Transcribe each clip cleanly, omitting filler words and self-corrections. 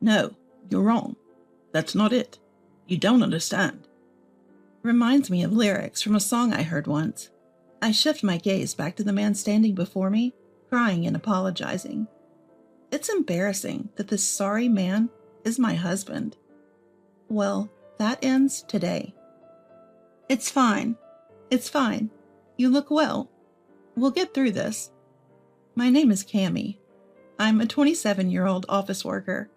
No, you're wrong. That's not it. You don't understand. Reminds me of lyrics from a song I heard once. I shift my gaze back to the man standing before me, crying and apologizing. It's embarrassing that this sorry man is my husband. Well, that ends today. It's fine. It's fine. You look well. We'll get through this. My name is Cammie. I'm a 27-year-old office worker.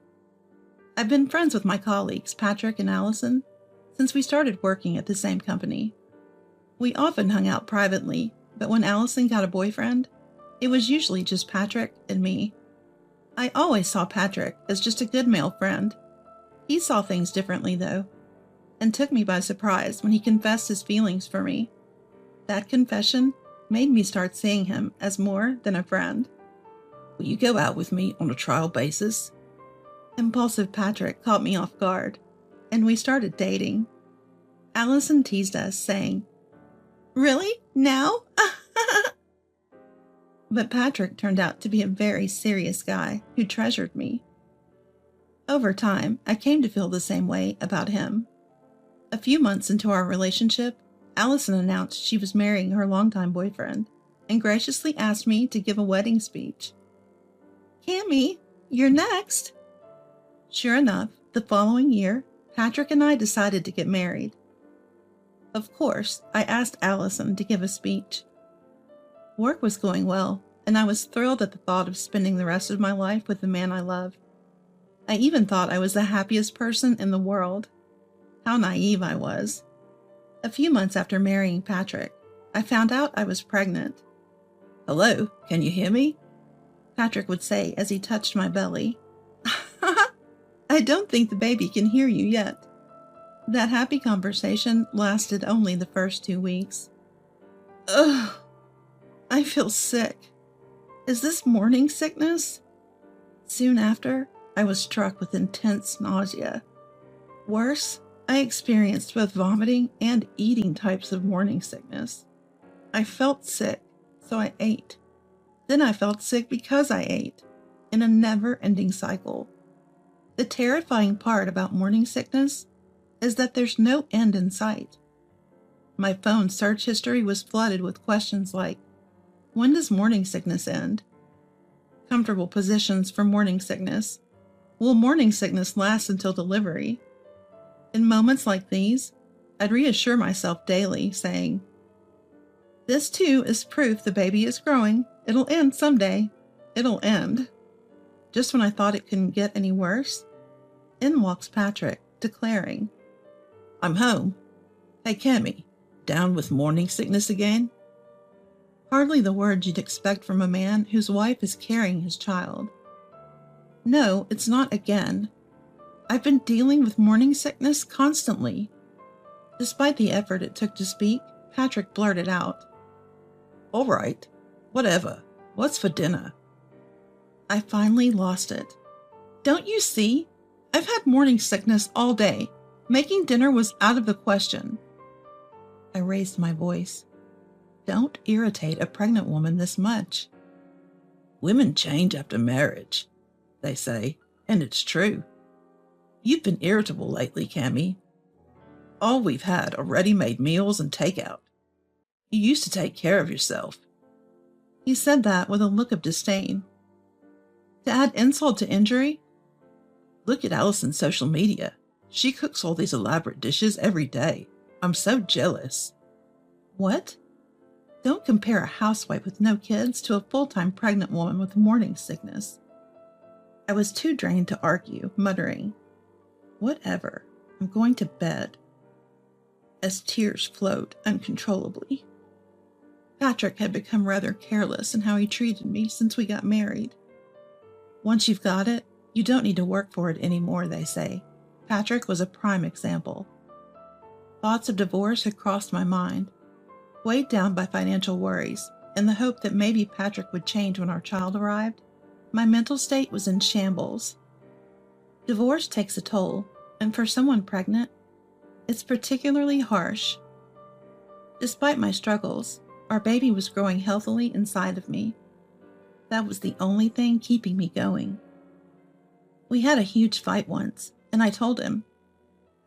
I've been friends with my colleagues, Patrick and Allison, since we started working at the same company. We often hung out privately, but when Allison got a boyfriend, it was usually just Patrick and me. I always saw Patrick as just a good male friend. He saw things differently, though, and took me by surprise when he confessed his feelings for me. That confession made me start seeing him as more than a friend. Will you go out with me on a trial basis? Impulsive Patrick caught me off guard, and we started dating. Allison teased us, saying, "Really? Now?" But Patrick turned out to be a very serious guy who treasured me. Over time, I came to feel the same way about him. A few months into our relationship, Allison announced she was marrying her longtime boyfriend and graciously asked me to give a wedding speech. "Cammie, you're next." Sure enough, the following year, Patrick and I decided to get married. Of course, I asked Allison to give a speech. Work was going well, and I was thrilled at the thought of spending the rest of my life with the man I loved. I even thought I was the happiest person in the world. How naive I was. A few months after marrying Patrick, I found out I was pregnant. "Hello, can you hear me?" Patrick would say as he touched my belly. "I don't think the baby can hear you yet." That happy conversation lasted only the first 2 weeks. Ugh, I feel sick. Is this morning sickness? Soon after, I was struck with intense nausea. Worse, I experienced both vomiting and eating types of morning sickness. I felt sick, so I ate. Then I felt sick because I ate, in a never-ending cycle. The terrifying part about morning sickness is that there's no end in sight. My phone's search history was flooded with questions like, when does morning sickness end? Comfortable positions for morning sickness. Will morning sickness last until delivery? In moments like these, I'd reassure myself daily, saying, "This too is proof the baby is growing. It'll end someday. It'll end." Just when I thought it couldn't get any worse, in walks Patrick, declaring, "I'm home. Hey, Cammie, down with morning sickness again?" Hardly the words you'd expect from a man whose wife is carrying his child. No, it's not again. I've been dealing with morning sickness constantly. Despite the effort it took to speak, Patrick blurted out, "All right, whatever. What's for dinner?" I finally lost it. "Don't you see? I've had morning sickness all day. Making dinner was out of the question." I raised my voice. Don't irritate a pregnant woman this much. Women change after marriage, they say, and it's true. You've been irritable lately, Cammie. All we've had are ready-made meals and takeout. You used to take care of yourself. He said that with a look of disdain. To add insult to injury, look at Allison's social media. She cooks all these elaborate dishes every day. I'm so jealous. What? Don't compare a housewife with no kids to a full-time pregnant woman with morning sickness. I was too drained to argue, muttering, "Whatever, I'm going to bed," as tears flowed uncontrollably. Patrick had become rather careless in how he treated me since we got married. Once you've got it, you don't need to work for it anymore, they say. Patrick was a prime example. Thoughts of divorce had crossed my mind, weighed down by financial worries, and the hope that maybe Patrick would change when our child arrived. My mental state was in shambles. Divorce takes a toll, and for someone pregnant, it's particularly harsh. Despite my struggles, our baby was growing healthily inside of me. That was the only thing keeping me going. We had a huge fight once, and I told him,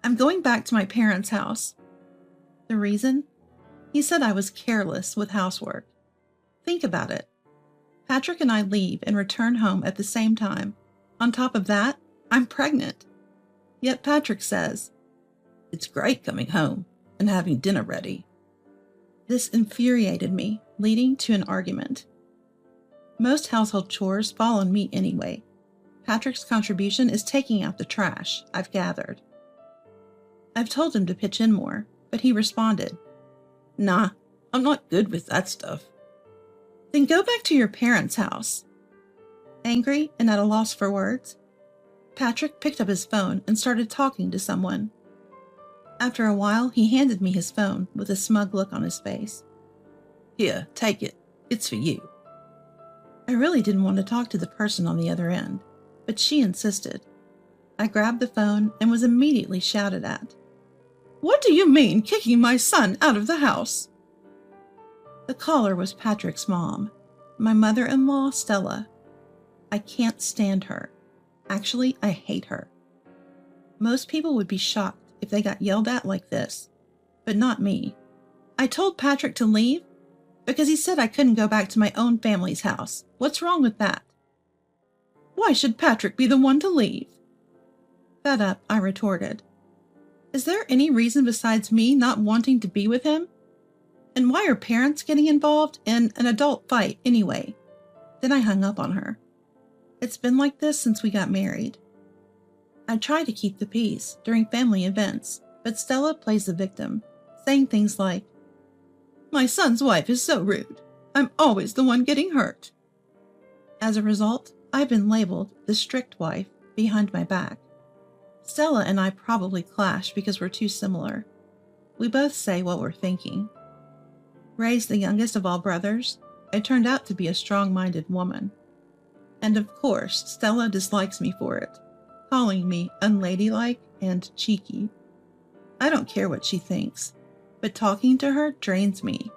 "I'm going back to my parents' house." The reason? He said I was careless with housework. Think about it. Patrick and I leave and return home at the same time. On top of that, I'm pregnant. Yet Patrick says, "It's great coming home and having dinner ready." This infuriated me, leading to an argument. Most household chores fall on me anyway. Patrick's contribution is taking out the trash, I've gathered. I've told him to pitch in more, but he responded, "Nah, I'm not good with that stuff." Then go back to your parents' house. Angry and at a loss for words, Patrick picked up his phone and started talking to someone. After a while, he handed me his phone with a smug look on his face. "Here, take it. It's for you." I really didn't want to talk to the person on the other end, but she insisted. I grabbed the phone and was immediately shouted at. "What do you mean, kicking my son out of the house?" The caller was Patrick's mom, my mother-in-law, Stella. I can't stand her. Actually, I hate her. Most people would be shocked if they got yelled at like this, but not me. I told Patrick to leave because he said I couldn't go back to my own family's house. What's wrong with that? Why should Patrick be the one to leave? Fed up, I retorted. Is there any reason besides me not wanting to be with him? And why are parents getting involved in an adult fight anyway? Then I hung up on her. It's been like this since we got married. I try to keep the peace during family events, but Stella plays the victim, saying things like, "My son's wife is so rude. I'm always the one getting hurt." As a result, I've been labeled the strict wife behind my back. Stella and I probably clash because we're too similar. We both say what we're thinking. Raised the youngest of all brothers, I turned out to be a strong-minded woman. And of course, Stella dislikes me for it, calling me unladylike and cheeky. I don't care what she thinks, but talking to her drains me,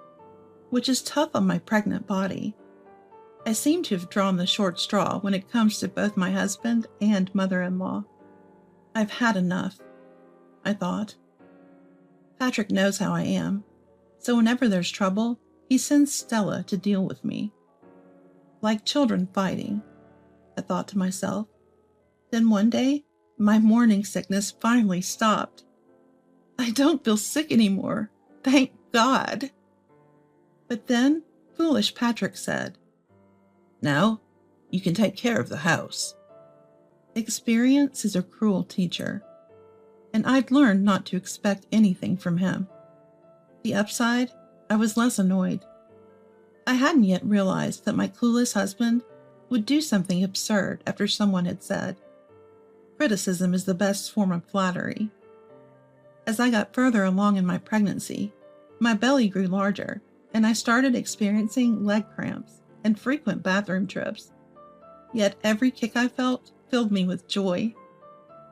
which is tough on my pregnant body. I seem to have drawn the short straw when it comes to both my husband and mother-in-law. I've had enough, I thought. Patrick knows how I am, so whenever there's trouble, he sends Stella to deal with me. Like children fighting, I thought to myself. Then one day, my morning sickness finally stopped. I don't feel sick anymore, thank God. But then, foolish Patrick said, "Now, you can take care of the house." Experience is a cruel teacher, and I'd learned not to expect anything from him. The upside, I was less annoyed. I hadn't yet realized that my clueless husband would do something absurd after someone had said, "Criticism is the best form of flattery." As I got further along in my pregnancy, my belly grew larger, and I started experiencing leg cramps and frequent bathroom trips. Yet every kick I felt filled me with joy.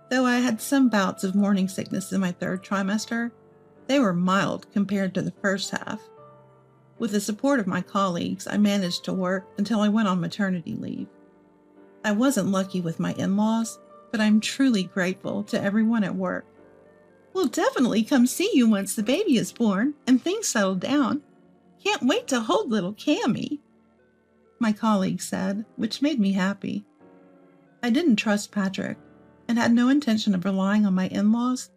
Though I had some bouts of morning sickness in my third trimester, they were mild compared to the first half. With the support of my colleagues, I managed to work until I went on maternity leave. I wasn't lucky with my in-laws, but I'm truly grateful to everyone at work. "We'll definitely come see you once the baby is born and things settle down. Can't wait to hold little Cammy," my colleague said, which made me happy. I didn't trust Patrick and had no intention of relying on my in-laws,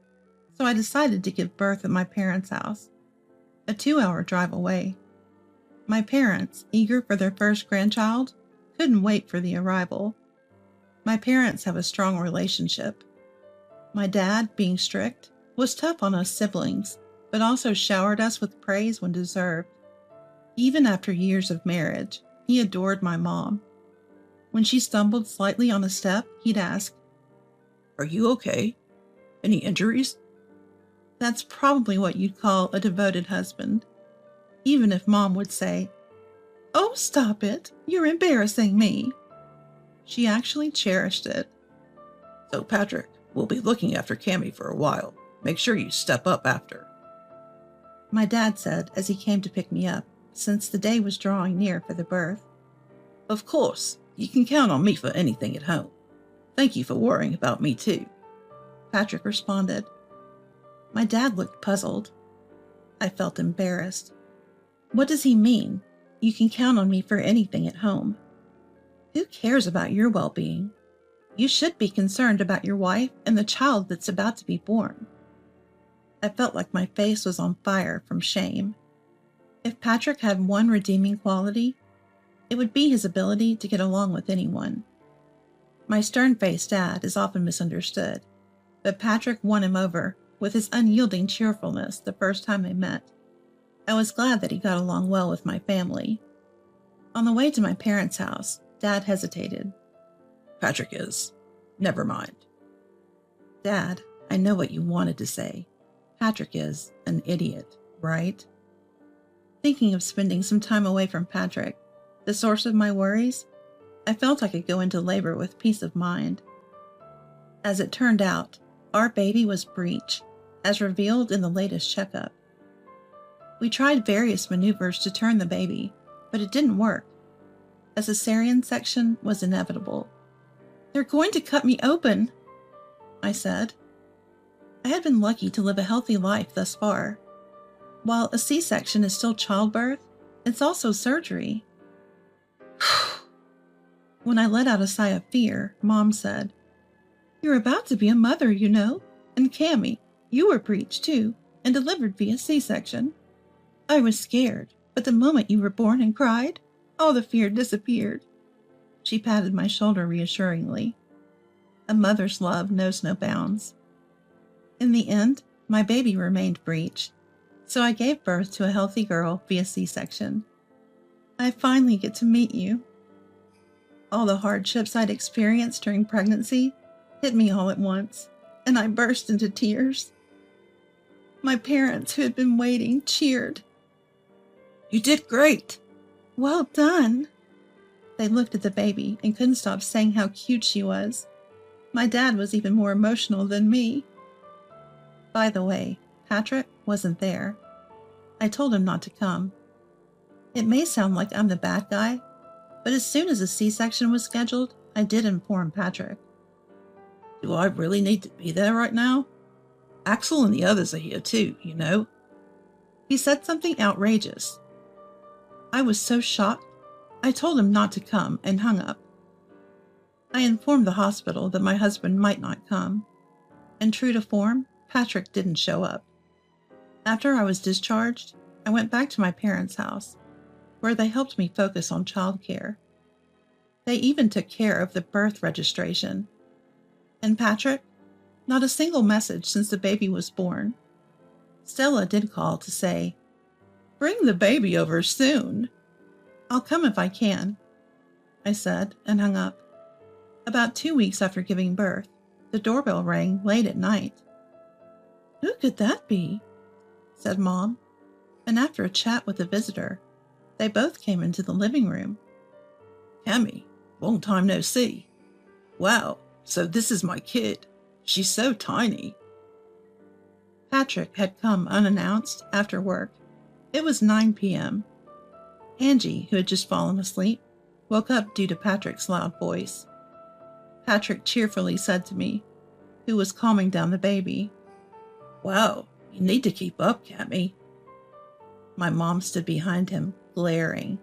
so I decided to give birth at my parents' house, a 2-hour drive away. My parents, eager for their first grandchild, couldn't wait for the arrival. My parents have a strong relationship. My dad, being strict, was tough on us siblings, but also showered us with praise when deserved. Even after years of marriage, he adored my mom. When she stumbled slightly on a step, he'd ask, "Are you okay? Any injuries?" That's probably what you'd call a devoted husband. Even if Mom would say, "Oh, stop it, you're embarrassing me." She actually cherished it. "So Patrick, we'll be looking after Cammy for a while. Make sure you step up after," my dad said as he came to pick me up, since the day was drawing near for the birth. "Of course, you can count on me for anything at home. Thank you for worrying about me too, Patrick responded. My dad looked puzzled. I felt embarrassed. What does he mean? You can count on me for anything at home. Who cares about your well-being? You should be concerned about your wife and the child that's about to be born. I felt like my face was on fire from shame. If Patrick had one redeeming quality, it would be his ability to get along with anyone. My stern-faced dad is often misunderstood, but Patrick won him over with his unyielding cheerfulness the first time they met. I was glad that he got along well with my family. On the way to my parents' house, Dad hesitated. Patrick is. Never mind. Dad, I know what you wanted to say. Patrick is an idiot, right? Thinking of spending some time away from Patrick, the source of my worries, I felt I could go into labor with peace of mind. As it turned out, our baby was breech, as revealed in the latest checkup. We tried various maneuvers to turn the baby, but it didn't work. A cesarean section was inevitable. They're going to cut me open, I said. I had been lucky to live a healthy life thus far. While a C-section is still childbirth, it's also surgery. When I let out a sigh of fear, Mom said, You're about to be a mother, you know. And Cammie, you were breech too, and delivered via C-section. I was scared, but the moment you were born and cried, all the fear disappeared. She patted my shoulder reassuringly. A mother's love knows no bounds. In the end, my baby remained breech, so I gave birth to a healthy girl via C-section. I finally get to meet you. All the hardships I'd experienced during pregnancy hit me all at once, and I burst into tears. My parents, who had been waiting, cheered. You did great. Well done. They looked at the baby and couldn't stop saying how cute she was. My dad was even more emotional than me. By the way, Patrick wasn't there. I told him not to come. It may sound like I'm the bad guy, but as soon as a C-section was scheduled, I did inform Patrick. Do I really need to be there right now? Axel and the others are here too, you know. He said something outrageous. I was so shocked, I told him not to come and hung up. I informed the hospital that my husband might not come, and true to form, Patrick didn't show up. After I was discharged, I went back to my parents' house, where they helped me focus on childcare. They even took care of the birth registration. And Patrick? Not a single message since the baby was born. Stella did call to say, Bring the baby over soon. I'll come if I can, I said, and hung up. About 2 weeks after giving birth, the doorbell rang late at night. Who could that be? Said Mom, and after a chat with the visitor, they both came into the living room. Cammie, long time no see. Wow, so this is my kid. She's so tiny. Patrick had come unannounced after work. It was 9 p.m. Angie, who had just fallen asleep, woke up due to Patrick's loud voice. Patrick cheerfully said to me, who was calming down the baby, Wow, you need to keep up, Cammie. My mom stood behind him, glaring.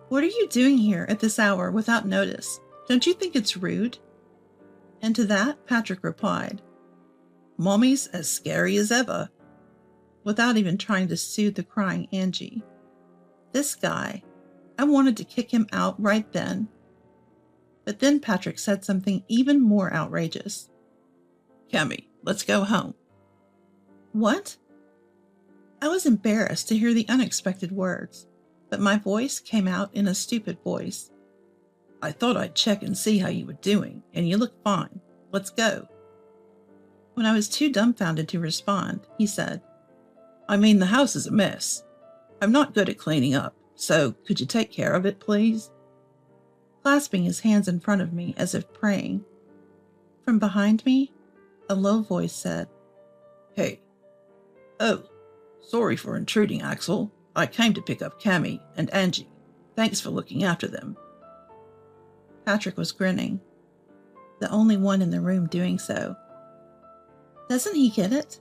What are you doing here at this hour without notice? Don't you think it's rude? And to that, Patrick replied, Mommy's as scary as ever, without even trying to soothe the crying Angie. This guy, I wanted to kick him out right then. But then Patrick said something even more outrageous. Cammie, let's go home. What? I was embarrassed to hear the unexpected words, but my voice came out in a stupid voice. I thought I'd check and see how you were doing, and you look fine. Let's go. When I was too dumbfounded to respond, he said, I mean, the house is a mess. I'm not good at cleaning up, so could you take care of it, please? Clasping his hands in front of me as if praying. From behind me, a low voice said, Hey. Oh, sorry for intruding, Axel. I came to pick up Cammie and Angie. Thanks for looking after them. Patrick was grinning. the only one in the room doing so. Doesn't he get it?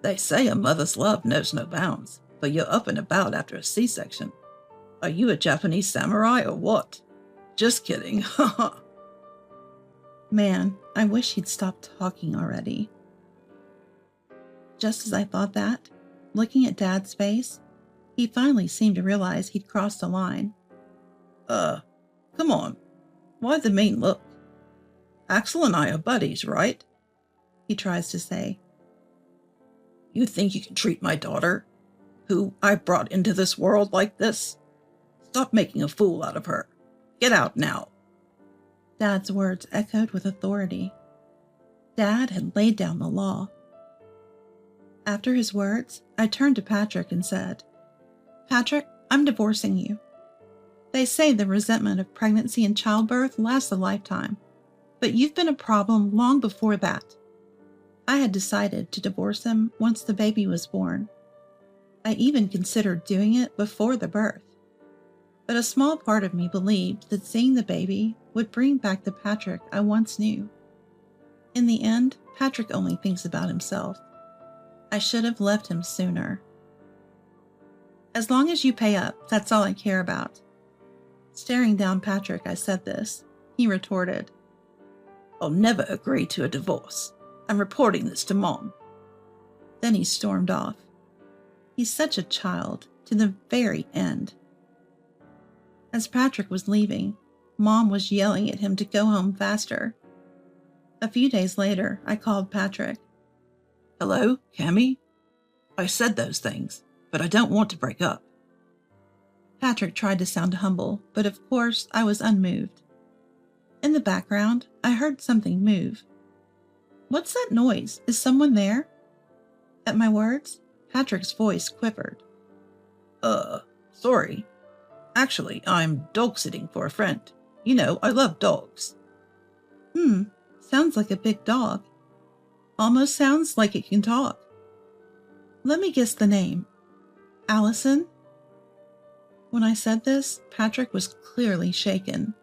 They say a mother's love knows no bounds, but you're up and about after a C-section. Are you a Japanese samurai or what? Just kidding, haha. Man, I wish he'd stop talking already. Just as I thought that, looking at Dad's face, he finally seemed to realize he'd crossed a line. Come on. Why the mean look? Axel and I are buddies, right? He tries to say. You think you can treat my daughter, who I brought into this world, like this? Stop making a fool out of her. Get out now. Dad's words echoed with authority. Dad had laid down the law. After his words, I turned to Patrick and said, Patrick, I'm divorcing you. They say the resentment of pregnancy and childbirth lasts a lifetime, but you've been a problem long before that. I had decided to divorce him once the baby was born. I even considered doing it before the birth. But a small part of me believed that seeing the baby would bring back the Patrick I once knew. In the end, Patrick only thinks about himself. I should have left him sooner. As long as you pay up, that's all I care about. Staring down Patrick, I said this. He retorted, I'll never agree to a divorce. I'm reporting this to Mom. Then he stormed off. He's such a child, to the very end. As Patrick was leaving, Mom was yelling at him to go home faster. A few days later, I called Patrick. Hello, Cammy? I said those things, but I don't want to break up. Patrick tried to sound humble, but of course I was unmoved. In the background, I heard something move. What's that noise? Is someone there? At my words, Patrick's voice quivered. Sorry. Actually, I'm dog-sitting for a friend. You know, I love dogs. Sounds like a big dog. Almost sounds like it can talk. Let me guess the name. Allison? When I said this, Patrick was clearly shaken.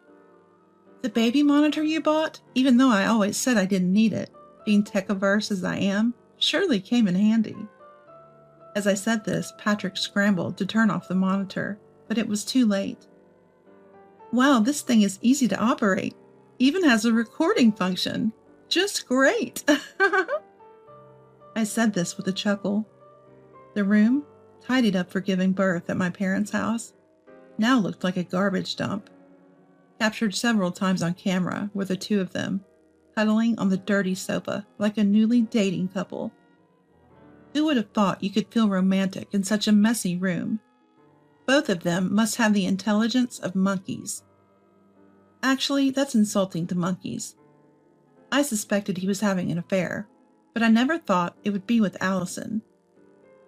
The baby monitor you bought, even though I always said I didn't need it, being tech-averse as I am, surely came in handy. As I said this, Patrick scrambled to turn off the monitor, but it was too late. Wow, this thing is easy to operate. Even has a recording function. Just great. I said this with a chuckle. The room, tidied up for giving birth at my parents' house, now looked like a garbage dump. Captured several times on camera were the two of them, cuddling on the dirty sofa like a newly dating couple. Who would have thought you could feel romantic in such a messy room? Both of them must have the intelligence of monkeys. Actually, that's insulting to monkeys. I suspected he was having an affair, but I never thought it would be with Allison.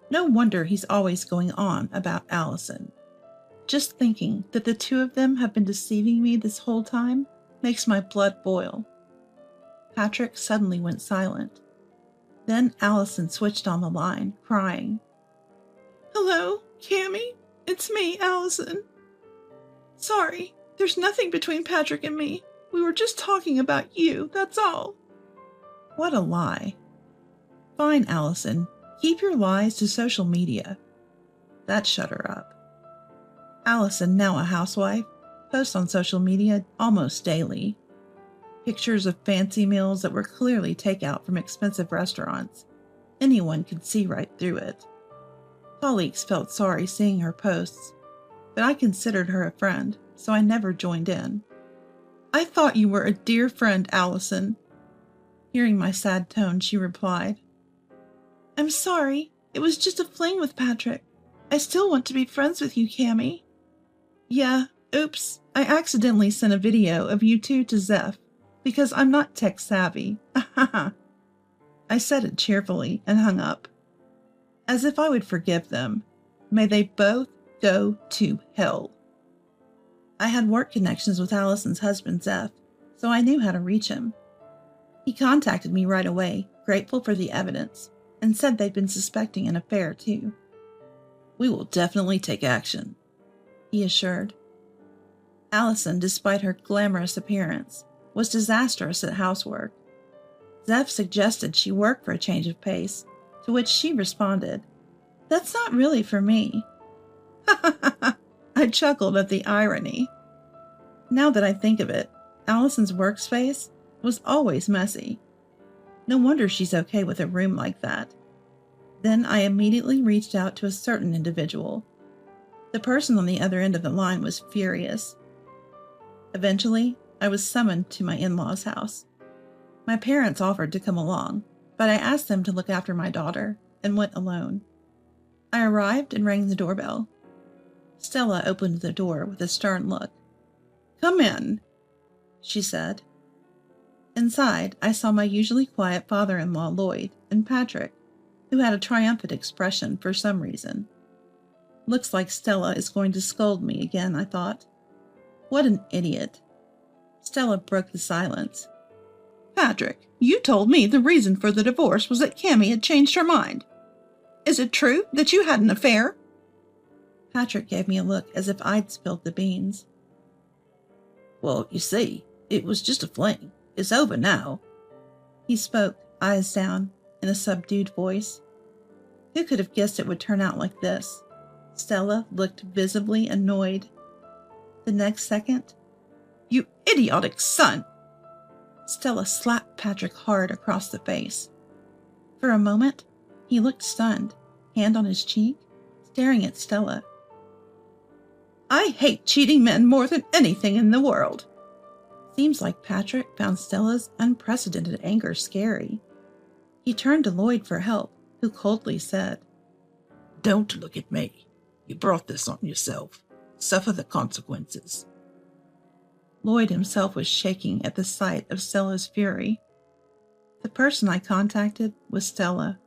No wonder he's always going on about Allison. Just thinking that the two of them have been deceiving me this whole time makes my blood boil. Patrick suddenly went silent. Then Allison switched on the line, crying. Hello, Cammy? It's me, Allison. Sorry, there's nothing between Patrick and me. We were just talking about you, that's all. What a lie. Fine, Allison. Keep your lies to social media. That shut her up. Allison, now a housewife, posts on social media almost daily. Pictures of fancy meals that were clearly takeout from expensive restaurants. Anyone could see right through it. Colleagues felt sorry seeing her posts, but I considered her a friend, so I never joined in. I thought you were a dear friend, Allison. Hearing my sad tone, she replied, I'm sorry. It was just a fling with Patrick. I still want to be friends with you, Cammy. Yeah, oops. I accidentally sent a video of you two to Zeph because I'm not tech savvy. I said it cheerfully and hung up. As if I would forgive them. May they both go to hell. I had work connections with Allison's husband, Zeph, so I knew how to reach him. He contacted me right away, grateful for the evidence, and said they'd been suspecting an affair, too. We will definitely take action, he assured. Allison, despite her glamorous appearance, was disastrous at housework. Zeph suggested she work for a change of pace, to which she responded, "That's not really for me." I chuckled at the irony. Now that I think of it, Allison's workspace was always messy. No wonder she's okay with a room like that. Then I immediately reached out to a certain individual. The person on the other end of the line was furious. Eventually, I was summoned to my in-laws' house. My parents offered to come along, but I asked them to look after my daughter and went alone. I arrived and rang the doorbell. Stella opened the door with a stern look. "Come in," she said. Inside, I saw my usually quiet father-in-law Lloyd and Patrick, who had a triumphant expression for some reason. Looks like Stella is going to scold me again, I thought. What an idiot. Stella broke the silence. "Patrick, you told me the reason for the divorce was that Cammie had changed her mind. Is it true that you had an affair?" Patrick gave me a look as if I'd spilled the beans. "Well, you see, it was just a fling. It's over now." He spoke, eyes down, in a subdued voice. Who could have guessed it would turn out like this? Stella looked visibly annoyed. The next second, "You idiotic son!" Stella slapped Patrick hard across the face. For a moment, he looked stunned, hand on his cheek, staring at Stella. "I hate cheating men more than anything in the world." Seems like Patrick found Stella's unprecedented anger scary. He turned to Lloyd for help, who coldly said, "Don't look at me. You brought this on yourself. Suffer the consequences." Lloyd himself was shaking at the sight of Stella's fury. The person I contacted was Stella.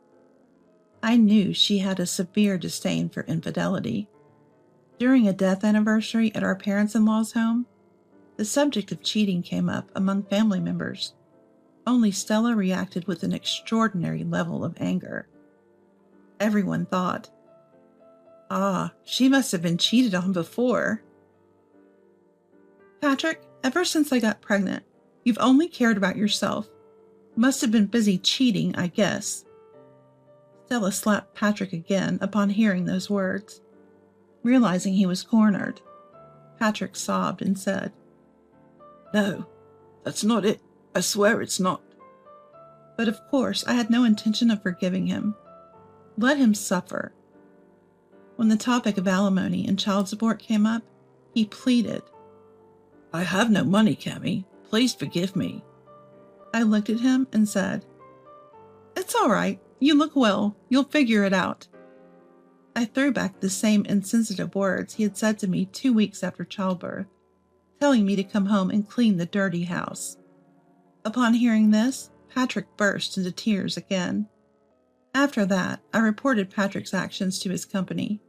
I knew she had a severe disdain for infidelity. During a death anniversary at our parents-in-law's home, the subject of cheating came up among family members. Only Stella reacted with an extraordinary level of anger. Everyone thought, she must have been cheated on before. "Patrick, ever since I got pregnant, you've only cared about yourself. Must have been busy cheating, I guess." Stella slapped Patrick again upon hearing those words. Realizing he was cornered, Patrick sobbed and said, "No, that's not it. I swear it's not." But of course I had no intention of forgiving him. Let him suffer. When the topic of alimony and child support came up, he pleaded. "I have no money, Cammie. Please forgive me." I looked at him and said, "It's all right. You look well. You'll figure it out." I threw back the same insensitive words he had said to me 2 weeks after childbirth, telling me to come home and clean the dirty house. Upon hearing this, Patrick burst into tears again. After that, I reported Patrick's actions to his company.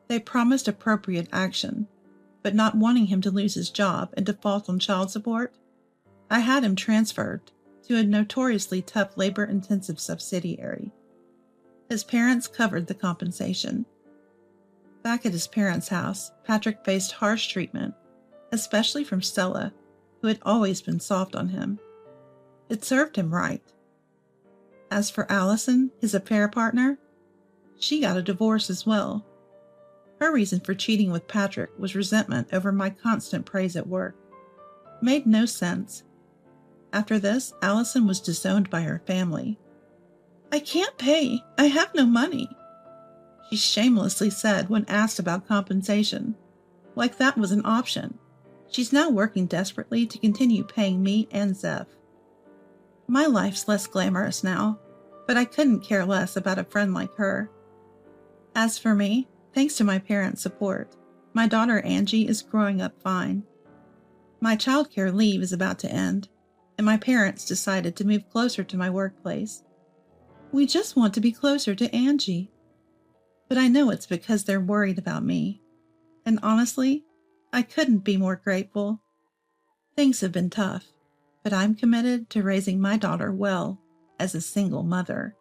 They promised appropriate action, but not wanting him to lose his job and default on child support, I had him transferred to a notoriously tough labor-intensive subsidiary. His parents covered the compensation. Back at his parents' house, Patrick faced harsh treatment, especially from Stella, who had always been soft on him. It served him right. As for Allison, his affair partner, she got a divorce as well. Her reason for cheating with Patrick was resentment over my constant praise at work. Made no sense. After this, Allison was disowned by her family. "I can't pay. I have no money," she shamelessly said when asked about compensation. Like that was an option. She's now working desperately to continue paying me and Zeph. My life's less glamorous now, but I couldn't care less about a friend like her. As for me, thanks to my parents' support, my daughter Angie is growing up fine. My childcare leave is about to end, and my parents decided to move closer to my workplace. We just want to be closer to Angie. But I know it's because they're worried about me. And honestly, I couldn't be more grateful. Things have been tough, but I'm committed to raising my daughter well as a single mother.